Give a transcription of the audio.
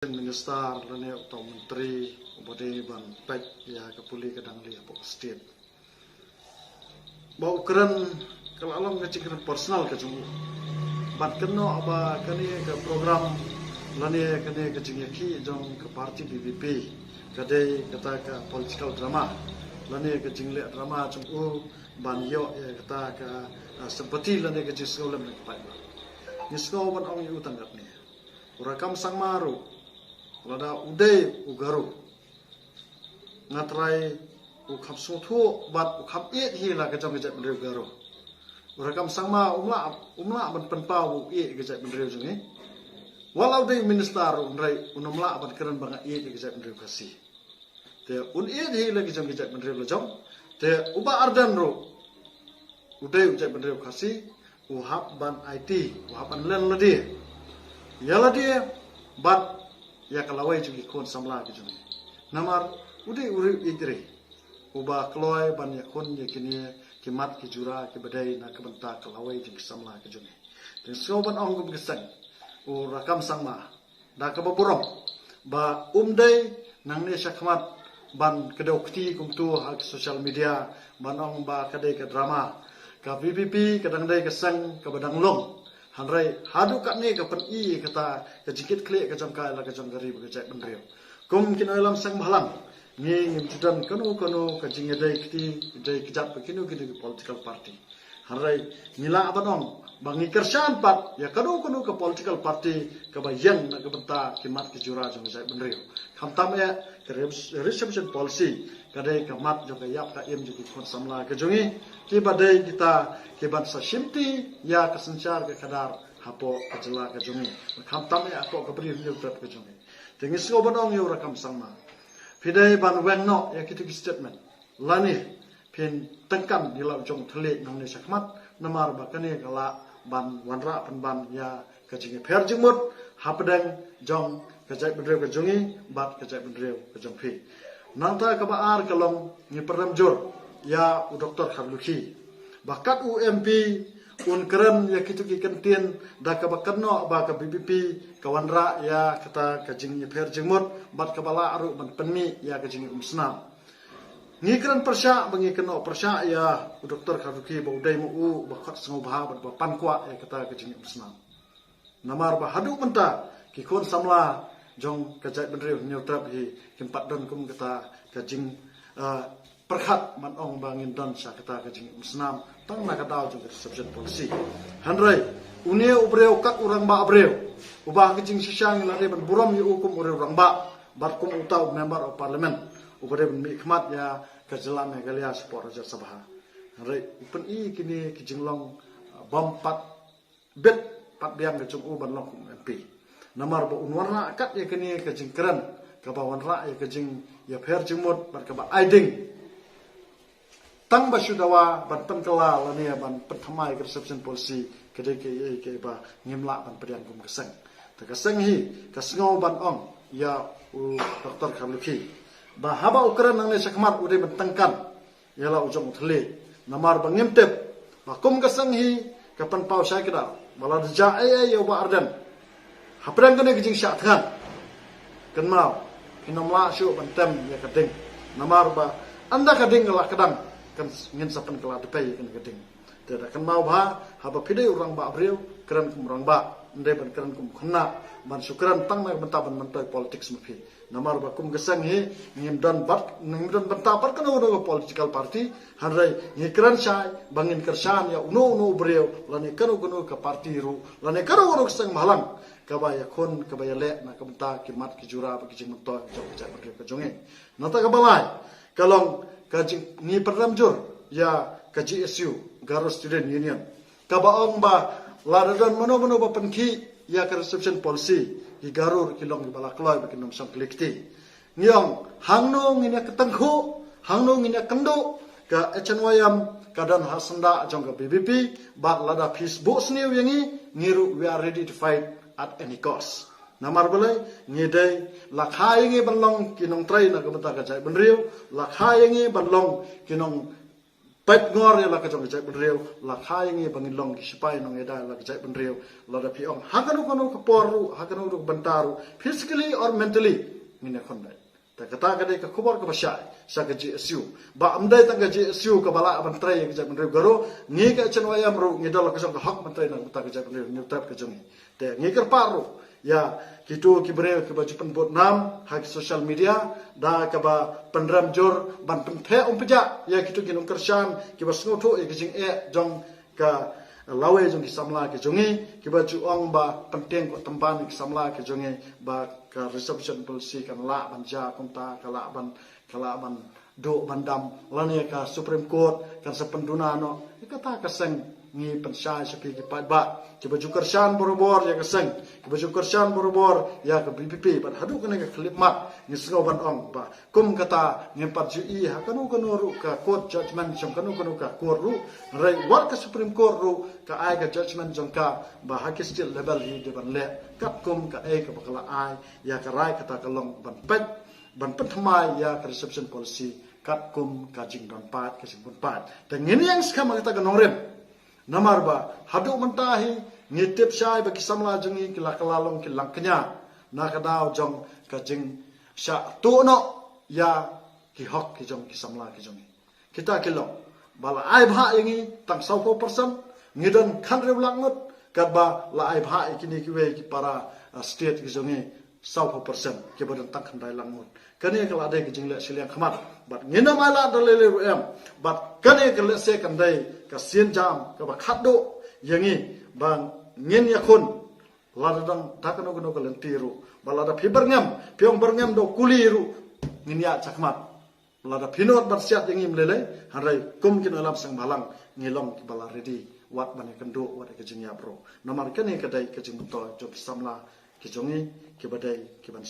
Minister lani atau menteri ubade ban pek ya kapuli kadang li apa state bau keren kalau alam ngecikkan personal ke jung ban keno apa kani ke program lani kani ke jingki jong ke parti BBP kadai kata ke political drama lani ke jingle drama jung ban yo ya kata ke seperti lani ke jisolam ke pai ni sko ban ong yu tanggap ni urakam sang maru lada uday ugaru ngatrai ukhap sothu bat ukhap it hila kajam kajat bendreu garu urakam sangma umla ban penpau it kajat bendreu jungi walau dei minister unrai unumla ban keren banga it kajat bendreu kasi te un it hila kajam kajat bendreu lajam te uba ardan ro uday kajat bendreu kasi uhap ban IT uhap ban len ladi yala dia bat ya kalawai juga kon samla ke juni namar udah uri igre uba kloy ban ya kon ya kini kimat ki jura ki badai na ke benta kalawai juga samla ke juni dan soban ong gum gesang u rakam sangma da ke baburom ba umdai nang ne syakmat ban kedokti kum tu hak social media ban ong ba kadai ke drama ka BBP kadang dai kesang ke badang long hanrai hadu kat ni ke pen i kata ke jikit klik ke jam kai la ke jam gari ke cek bendreu kum kino lam sang bhalang ni ngimjudan kanu ke jinge dai kiti dai kijap kinu kinu political party hanrai nila abanong bangi kersan pat ya kanu ke political party ke bayang na ke benta kimat ke jura jam cek bendreu khamtam ya ke reception policy kadai ke mat jo ke yap ka im jo ki kon samla ke jongi ki badai kita ke bansa shimti ya kesencar ke kadar hapo kejela ke jongi khamtam ya ko ke beri nyu ke jongi tengis ko banong yu rakam sama pidai ban wengno ya kitu statement lani pin tengkam di lau jong thele nang ne sakmat namar bakane kala ban wanra ban ya ke jingi pher jingmut hapdang jong ke jai bendreu ke jongi bat ke jai bendreu ke jongpi nanta ka baar kalong ni peram jor ya u doktor Kharluki bakat UMP un keren ya kitu ki kentien da ka bakanno ba ka BBP kawanra ya kata ka jing ni pher jingmut bat ka bala aru ban penmi ya ka jing umsna ni keren persya bangi keno persya ya u doktor Kharluki ba udai mu u bakat sengo bah ba pan kwa ya kata ka jing umsna namar ba hadu menta ki kon samla jong kajai bendreu nyutrap hi kimpat don kum kata kajing perkhat man ong bangin don sa kata kajing musnam tang na kata jong reception policy hanrai unie ubreu kat urang ba abreu ubah kajing sisang lare ban burom yu kum ureu urang ba bat kum utau member of parliament ubre ban mikmat ya kajelan ya galia support raja sabha hanrai upen i kini kajing long bom pat bet pat biang kajung u ban long MP namar ba unwarna kat ya kini ke jingkran ka ba wanra ya ke jing ya pher jingmut bar ka ba aiding tang ba sudawa ban penkala lani ban pertama reception policy ke de ke ba ngimla ban pedian kum keseng ta keseng hi ka sngo ban ong ya u doktor Kharluki ba haba ukran nang ne sakmat ude ban tangkan yala ujong thele namar ba ngimtep ba kum keseng hi ka pan pau sai kada bala ja ya ba ardan haprang kene kijing syak than kan mau kinomla syu bantem ya kading namar ba anda kading la kadang kan ngin sapen kala depai kan kading tidak kan mau ba haba pide urang ba abreu keren kum urang ba ndai ban keren kum khna ban syukran tang na benta ban mentai politik smepi namar ba kum gesang he ngim dan benta par kan uno political party hanrai ngikran sai bangin kersan ya uno breu lani kanu ke party ru lani kanu kesang malang kabaya kon kabaya le na kabta kimat ki jura ba ki jingto jong ja berdeu ka jonge nata kabalai kalong ka jing ni peram jur ya ka GSU Garo Student Union kabaong ba ladadan mono ba penki ya ka reception policy di Garur kilong di balakloi ba kinom sang kolekti ngiong hangno ngina ketenghu hangno ngina kendo ka HNYM kadan hasenda jong ka BBP ba lada Facebook sniu yangi ngiru we are ready to fight at any cost namar balai ngedai lakhai nge banlong kinong trai na kabata ka jai benriu lakhai nge banlong kinong pet ngor ya la ka jong jai ben reu la khai ngi bangin long ki sipai nong eda la jai ben reu la da pi ong hakanu kono ka poru hakanu ru bantaru physically or mentally ngine khon dai ta kata ka dai ka khobor ka basai sa ka ji asiu ba amdai ta ka ji asiu ka bala ban trai ka jai ben reu garo ngi ka chen wayam ru ngi dol ka jong ka hak ban trai na ta ka jai ben reu ngi tap ka jong te ngi kar paru ya kitu kibreu ke baju penbot nam hak social media da ka ba penram jor ban penthe peja ya kitu kinum kersan ki ba snotho e kijing jong ka lawe jong ki samla ke jongi ki ba ju ong ba penteng ko tamban ki samla ke jongi ba ka reception policy kan la ban ja konta kala ban do bandam lane ka supreme court kan sependuna no kata ka seng ngi pensai sepi ki ba ki baju kersan borobor ya keseng ki baju kersan borobor ya ke BPP ban hadu kena ke klip mat ni sengau ban ong ba kum kata ngi pat ju i ha kanu ru ka court judgment jong kanu ka court ru rai wat ka supreme court ru ka ai ka judgment jong ka ba hakis still level hi de ban le kap kum ka ai ka bakala ai ya ka rai kata kalong ban pet thamai ya ka reception policy kap kum ka jing don pat ka sing pat dan ngini yang skam kata ka nongrem namar ba hadu mentahi ngitip syai bagi samla jengi kila kalalong kilang kenya na kadau jong kajing sya tu no ya ki hok ki jong ki samla ki jong kita kilong bala ai bha yangi tang 100% ngidon khan re langut kadba la ai bha ikini ki we ki para state ki jongi 100% ki badan tang khandai langut kani kala ade ki jing le siliang khamat bat ngina mala dalele em bat kani kala se kandai ka sien jam ka ba khaddo yangi bang ngin yakun ladang takano gono ka lentiru balada fiberngam piong berngam do kuliru ngin ya chakmat lada pinot bersiat yangi mlele harai kum kin alam sang balang ngilong ki bala ready wat bane kendo wat ke jing ya bro nomar kani kadai ke jing to job samla ki jongi ki badai ki ban